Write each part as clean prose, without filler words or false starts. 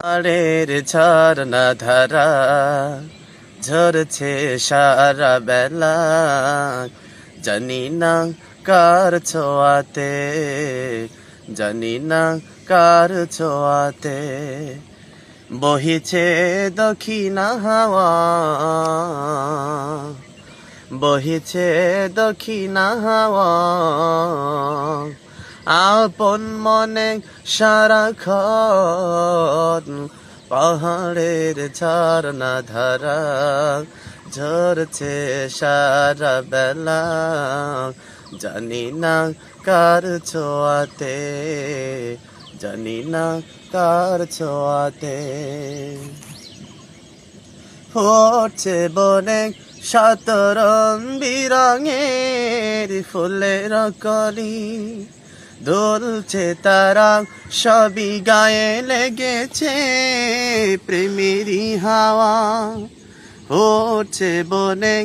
পাহাড়ের ঝর্ণা ধারা ঝরছে সারা বেলা, জানি না কার ছোঁয়াতে, জানি না কার ছোঁয়াতে। বহিছে দক্ষিণা হাওয়া, বহিছে দক্ষিণা হাওয়া, আপন মনে সারাক্ষণ পাহাড়ের ঝর্ণা ধারা ঝরছে সারা বেলা, জানি না কার ছোঁয়াতে, জানি না কার ছোঁয়াতে। ফুটছে বনে শতরঙ্গি রঙের ফুলের কলি, দুলছে তারা সবই গায়ে লেগেছে প্রেমেরই হাওয়া। ফুটছে বনে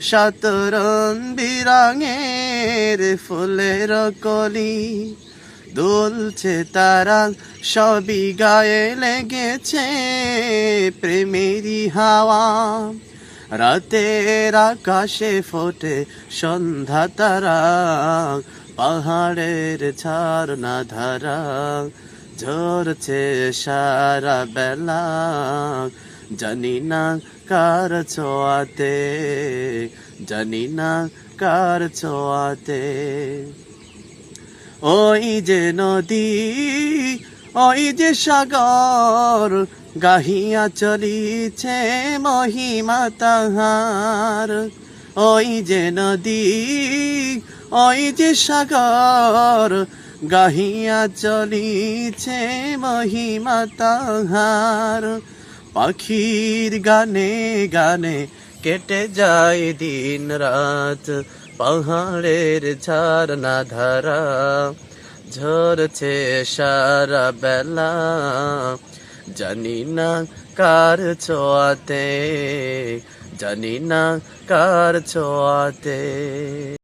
শতরঙ্গি রঙের ফুলের কলি, দুলছে তারা সবই গায়ে লেগেছে প্রেমেরই হাওয়া। রাতের আকাশে ফোটে সন্ধ্যা তারা, পাহাড়ের ঝর্ণা ধারা ঝরছে সারা বেলা, জানি না কার ছোঁয়াতে, জানি না কার ছোঁয়াতে। ওই যে নদী, ওই যে সাগর, গাহিয়া চলিছে মহিমা তাহার। ওই যে নদী, ওই যে সাগর, গাহিয়া চলিছে মহিমা তাহার। পাখির গানে গানে কেটে যায় দিন রাত, পাহাড়ের ঝর্ণা ধারা ঝরছে সারা বেলা, জানি না কার ছোঁয়াতে, জানি না কার ছোঁয়াতে।